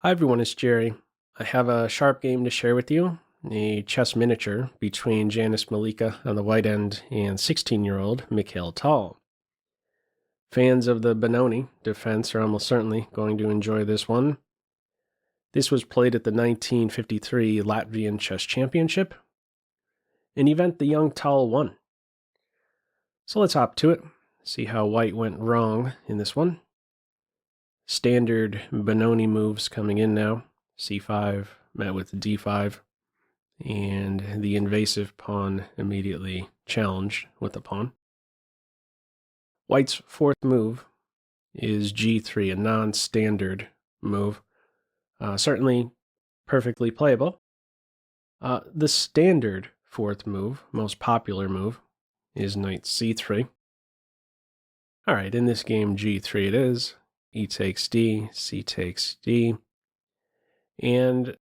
Hi everyone, it's Jerry. I have a sharp game to share with you, a chess miniature between Janis Mileika on the white end and 16-year-old Mikhail Tal. Fans of the Benoni Defense are almost certainly going to enjoy this one. This was played at the 1953 Latvian Chess Championship, an event the young Tal won. So let's hop to it, see how white went wrong in this one. Standard Benoni moves coming in now. C5 met with D5, and the invasive pawn immediately challenged with the pawn. White's fourth move is G3, a non-standard move. Certainly perfectly playable. The standard fourth move, most popular move, is Knight C3. All right, in this game, G3 it is. E takes D, C takes D. And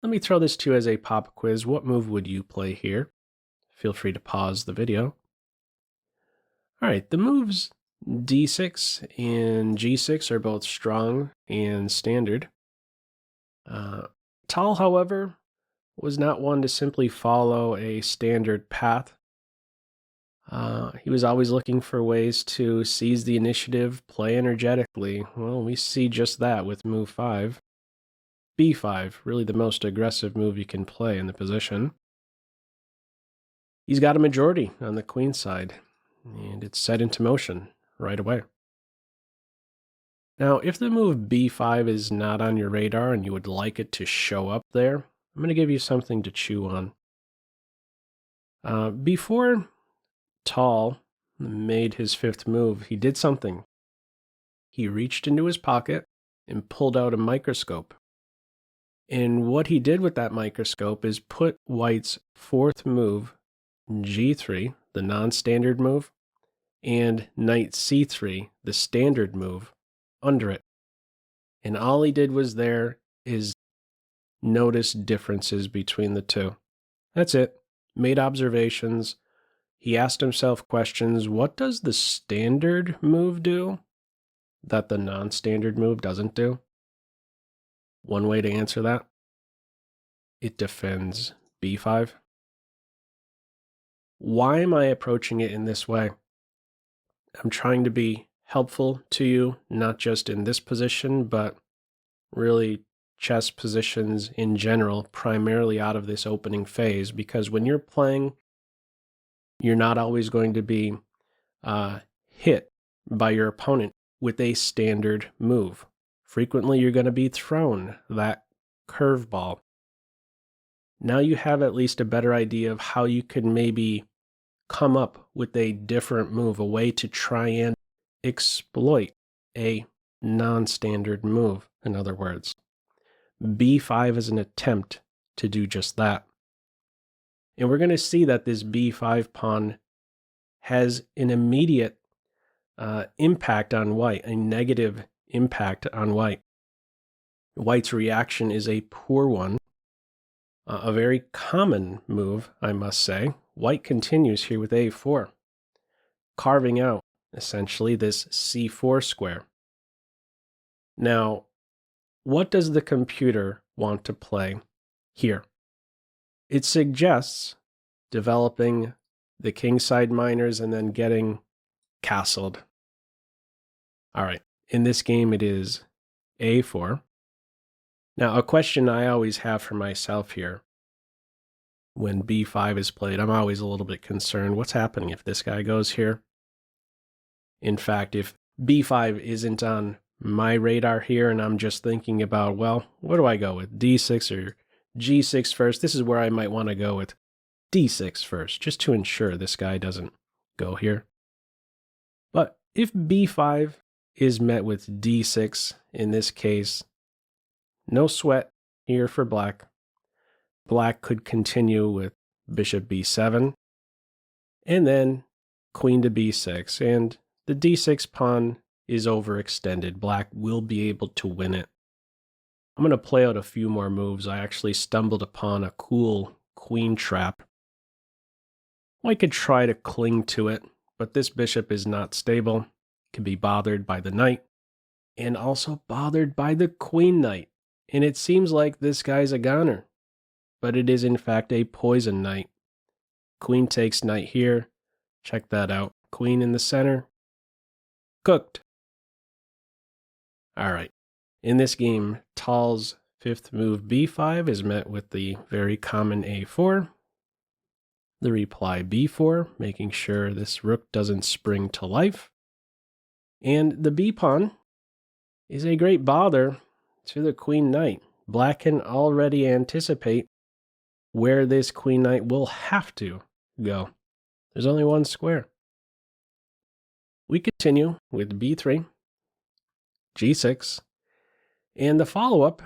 let me throw this to you as a pop quiz. What move would you play here? Feel free to pause the video. All right, the moves D6 and G6 are both strong and standard. Tal, however, was not one to simply follow a standard path. He was always looking for ways to seize the initiative, play energetically. Well, we see just that with move 5. B5, really the most aggressive move you can play in the position. He's got a majority on the queen side, and it's set into motion right away. Now, if the move B5 is not on your radar and you would like it to show up there, I'm going to give you something to chew on. Before Tal made his fifth move, he did something. He reached into his pocket and pulled out a microscope. And what he did with that microscope is put White's fourth move, G3, the non-standard move, and Knight C3, the standard move, under it. And all he did was there is notice differences between the two. That's it. Made observations. He asked himself questions. What does the standard move do that the non-standard move doesn't do? One way to answer that, it defends B5. Why am I approaching it in this way? I'm trying to be helpful to you, not just in this position, but really chess positions in general, primarily out of this opening phase, because when you're playing, you're not always going to be hit by your opponent with a standard move. Frequently, you're going to be thrown that curveball. Now you have at least a better idea of how you could maybe come up with a different move, a way to try and exploit a non-standard move, in other words. B5 is an attempt to do just that. And we're going to see that this B5 pawn has an immediate impact on white, a negative impact on white. White's reaction is a poor one, a very common move, I must say. White continues here with A4, carving out essentially this C4 square. Now, what does the computer want to play here? It suggests developing the kingside minors and then getting castled. All right, in this game it is A4. Now, a question I always have for myself here, when B5 is played, I'm always a little bit concerned. What's happening if this guy goes here? In fact, if B5 isn't on my radar here and I'm just thinking about, well, what do I go with, D6 or G6 first? This is where I might want to go with D6 first, just to ensure this guy doesn't go here. But if B5 is met with D6, in this case, no sweat here for black. Black could continue with bishop B7, and then queen to B6, and the D6 pawn is overextended. Black will be able to win it. I'm going to play out a few more moves. I actually stumbled upon a cool queen trap. White could try to cling to it, but this bishop is not stable. It can be bothered by the knight, and also bothered by the queen knight. And it seems like this guy's a goner, but it is in fact a poison knight. Queen takes knight here. Check that out. Queen in the center. Cooked. All right. In this game, Tal's fifth move b5 is met with the very common a4. The reply b4, making sure this rook doesn't spring to life. And the b pawn is a great bother to the queen knight. Black can already anticipate where this queen knight will have to go. There's only one square. We continue with b3, g6, and the follow-up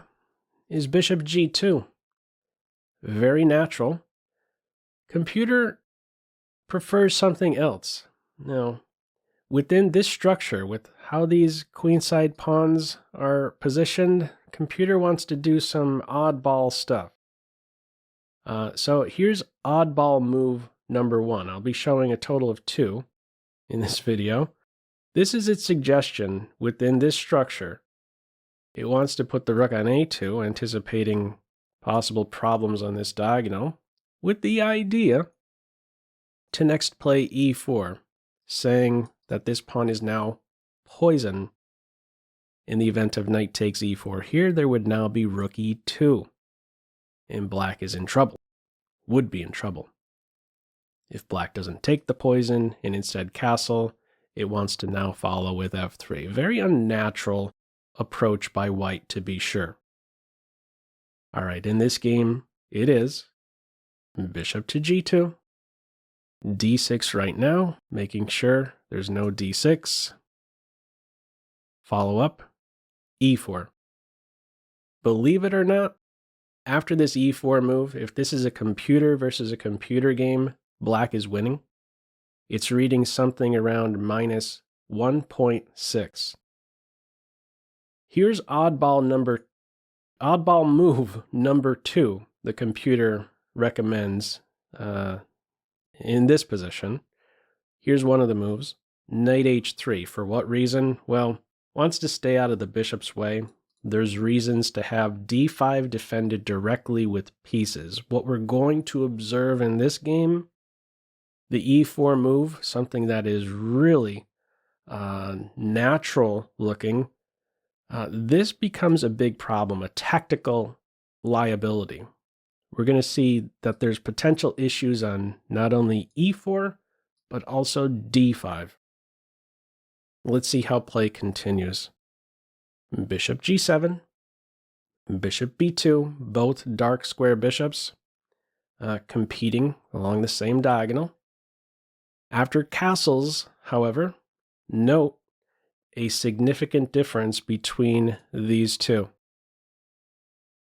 is bishop g2. Very natural. Computer prefers something else. Now, within this structure, with how these queenside pawns are positioned, computer wants to do some oddball stuff. So here's oddball move number 1. I'll be showing a total of 2 in this video. This is its suggestion within this structure. It wants to put the rook on a2, anticipating possible problems on this diagonal, with the idea to next play e4, saying that this pawn is now poison. In the event of knight takes e4 here, there would now be rook e2, and black is in trouble, would be in trouble. If black doesn't take the poison and instead castle, it wants to now follow with f3. Very unnatural approach by white, to be sure. All right, in this game, it is bishop to g2, d6 right now, making sure there's no d6. Follow up, e4. Believe it or not, after this e4 move, if this is a computer versus a computer game, black is winning. It's reading something around minus 1.6. Here's oddball move number 2 the computer recommends in this position. Here's one of the moves. Knight h3. For what reason? Well, wants to stay out of the bishop's way. There's reasons to have d5 defended directly with pieces. What we're going to observe in this game, the e4 move, something that is really natural looking, this becomes a big problem, a tactical liability. We're going to see that there's potential issues on not only e4, but also d5. Let's see how play continues. Bishop g7, bishop b2, both dark square bishops competing along the same diagonal. After castles, however, note a significant difference between these two.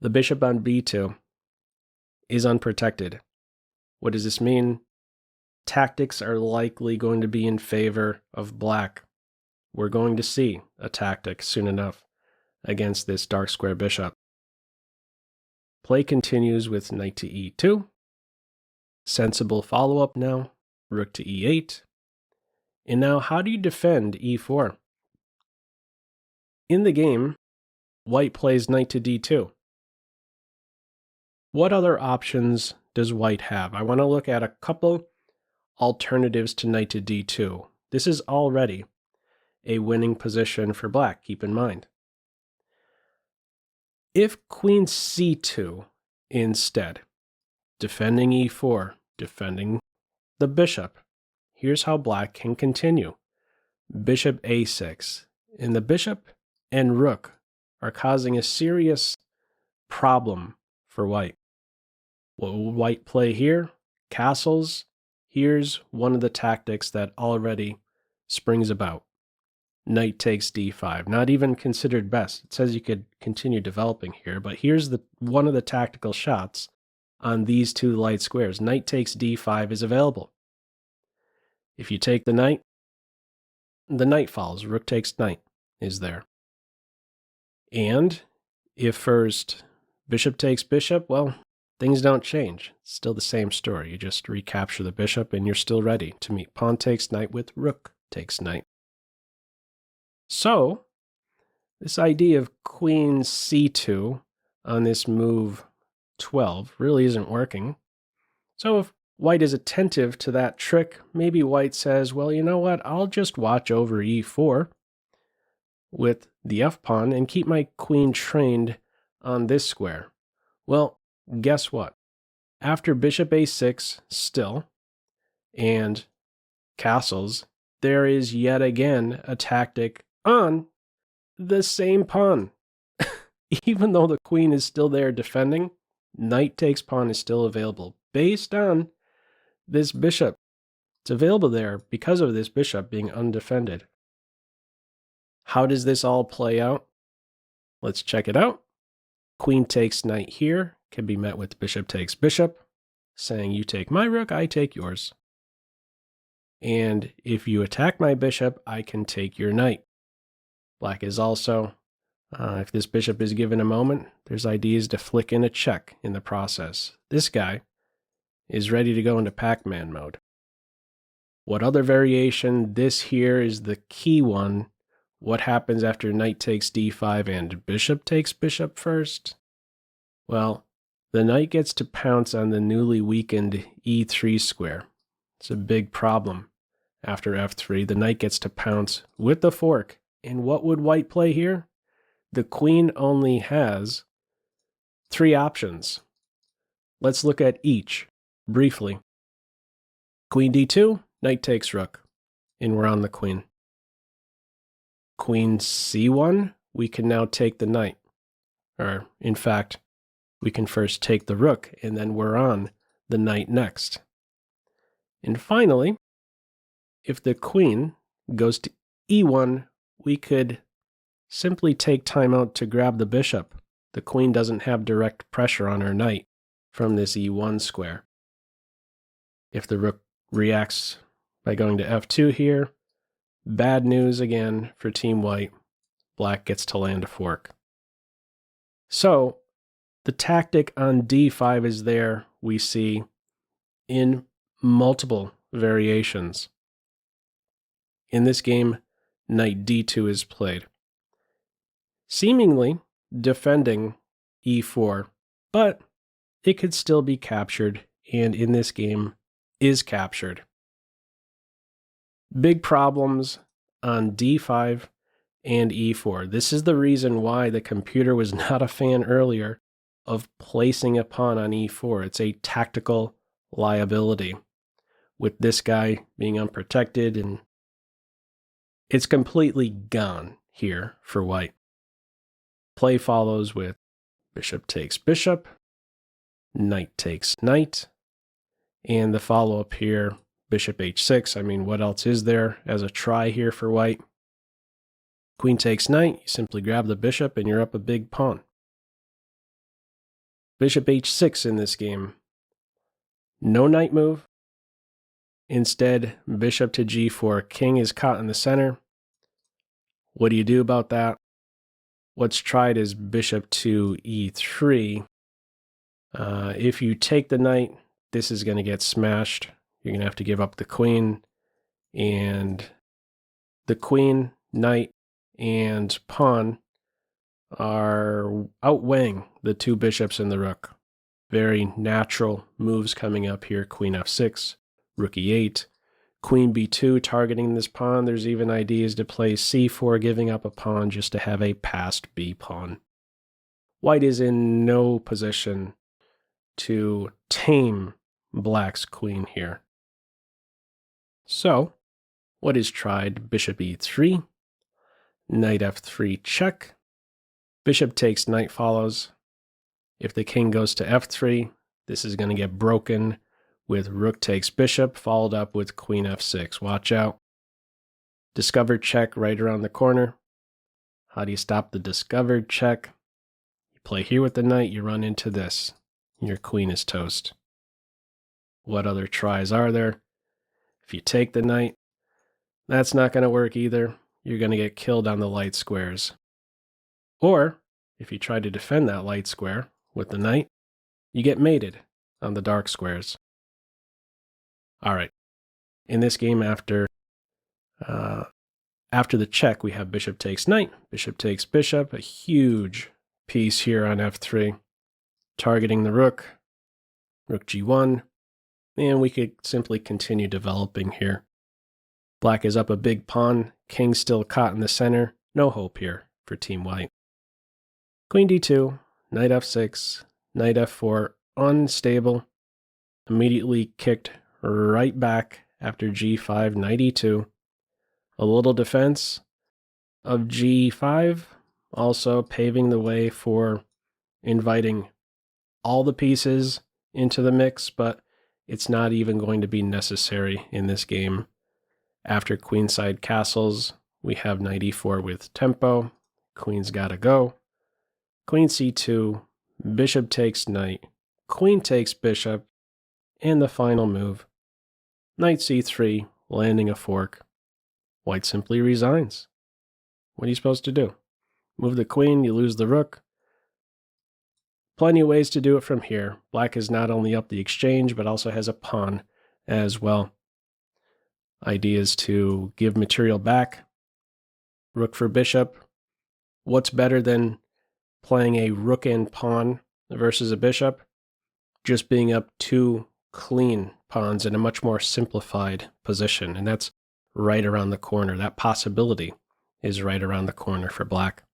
The bishop on b2 is unprotected. What does this mean? Tactics are likely going to be in favor of black. We're going to see a tactic soon enough against this dark square bishop. Play continues with knight to e2. Sensible follow-up now. Rook to e8. And now, how do you defend e4? In the game, white plays knight to d2. What other options does white have? I want to look at a couple alternatives to knight to d2. This is already a winning position for black, keep in mind. If queen c2 instead, defending e4, defending the bishop, here's how black can continue. Bishop a6, and the bishop and rook are causing a serious problem for white. What will white play here? Castles. Here's one of the tactics that already springs about. Knight takes d5. Not even considered best. It says you could continue developing here, but here's one of the tactical shots on these two light squares. Knight takes d5 is available. If you take the knight falls. Rook takes knight is there. And if first bishop takes bishop, well, things don't change. It's still the same story. You just recapture the bishop and you're still ready to meet pawn takes knight with rook takes knight. So, this idea of queen c2 on this move 12 really isn't working. So if white is attentive to that trick, maybe white says, well, you know what, I'll just watch over e4 with the f-pawn and keep my queen trained on this square. Well, guess what? After bishop a6 still, and castles, there is yet again a tactic on the same pawn. Even though the queen is still there defending, knight takes pawn is still available based on this bishop. It's available there because of this bishop being undefended. How does this all play out? Let's check it out. Queen takes knight here can be met with bishop takes bishop, saying you take my rook, I take yours. And if you attack my bishop, I can take your knight. Black is also, if this bishop is given a moment, there's ideas to flick in a check in the process. This guy is ready to go into Pac-Man mode. What other variation? This here is the key one. What happens after knight takes d5 and bishop takes bishop first? Well, the knight gets to pounce on the newly weakened e3 square. It's a big problem. After f3, the knight gets to pounce with the fork. And what would white play here? The queen only has 3 options. Let's look at each briefly. Queen d2, knight takes rook, and we're on the queen. Queen c1, we can now take the knight. Or, in fact, we can first take the rook, and then we're on the knight next. And finally, if the queen goes to e1, we could simply take time out to grab the bishop. The queen doesn't have direct pressure on her knight from this e1 square. If the rook reacts by going to f2 here, bad news again for Team White. Black gets to land a fork. So the tactic on d5 is there, we see, in multiple variations. In this game, knight d2 is played, seemingly defending e4, but it could still be captured, and in this game is captured. Big problems on d5 and e4. This is the reason why the computer was not a fan earlier of placing a pawn on e4. It's a tactical liability, with this guy being unprotected, and it's completely gone here for white. Play follows with bishop takes bishop, knight takes knight, and the follow-up here, bishop h6. I mean, what else is there as a try here for white? Queen takes knight, you simply grab the bishop and you're up a big pawn. Bishop h6 in this game. No knight move. Instead, bishop to g4. King is caught in the center. What do you do about that? What's tried is bishop to e3. If you take the knight, this is going to get smashed. You're going to have to give up the queen. And the queen, knight, and pawn are outweighing the 2 bishops and the rook. Very natural moves coming up here. Queen f6, rook e8, queen b2 targeting this pawn. There's even ideas to play c4, giving up a pawn just to have a passed b pawn. White is in no position to tame black's queen here. So, what is tried? Bishop e3, knight f3 check, bishop takes knight follows. If the king goes to f3, this is going to get broken with rook takes bishop, followed up with queen f6. Watch out. Discovered check right around the corner. How do you stop the discovered check? You play here with the knight, you run into this. Your queen is toast. What other tries are there? If you take the knight, that's not going to work either. You're going to get killed on the light squares. Or, if you try to defend that light square with the knight, you get mated on the dark squares. All right. In this game, after the check, we have bishop takes knight, bishop takes bishop, a huge piece here on f3, targeting the rook g1, and we could simply continue developing here. Black is up a big pawn, king still caught in the center, no hope here for Team White. Queen d2, knight f6, knight f4, unstable, immediately kicked right back after g5, knight e2. A little defense of g5, also paving the way for inviting all the pieces into the mix, but it's not even going to be necessary in this game. After queenside castles, we have knight e4 with tempo. Queen's gotta go. Queen c2, bishop takes knight, queen takes bishop, and the final move, knight c3, landing a fork. White simply resigns. What are you supposed to do? Move the queen, you lose the rook. Plenty of ways to do it from here. Black is not only up the exchange, but also has a pawn as well. Ideas to give material back. Rook for bishop. What's better than playing a rook and pawn versus a bishop? Just being up two clean pawns in a much more simplified position, and that's right around the corner. That possibility is right around the corner for black.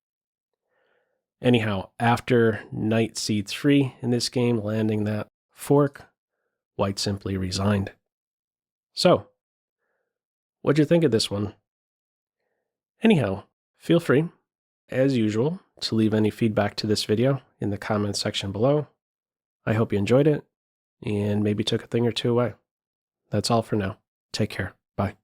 Anyhow, after knight c3 in this game, landing that fork, white simply resigned. So, what'd you think of this one? Anyhow, feel free, as usual, to leave any feedback to this video in the comments section below. I hope you enjoyed it and maybe took a thing or two away. That's all for now. Take care. Bye.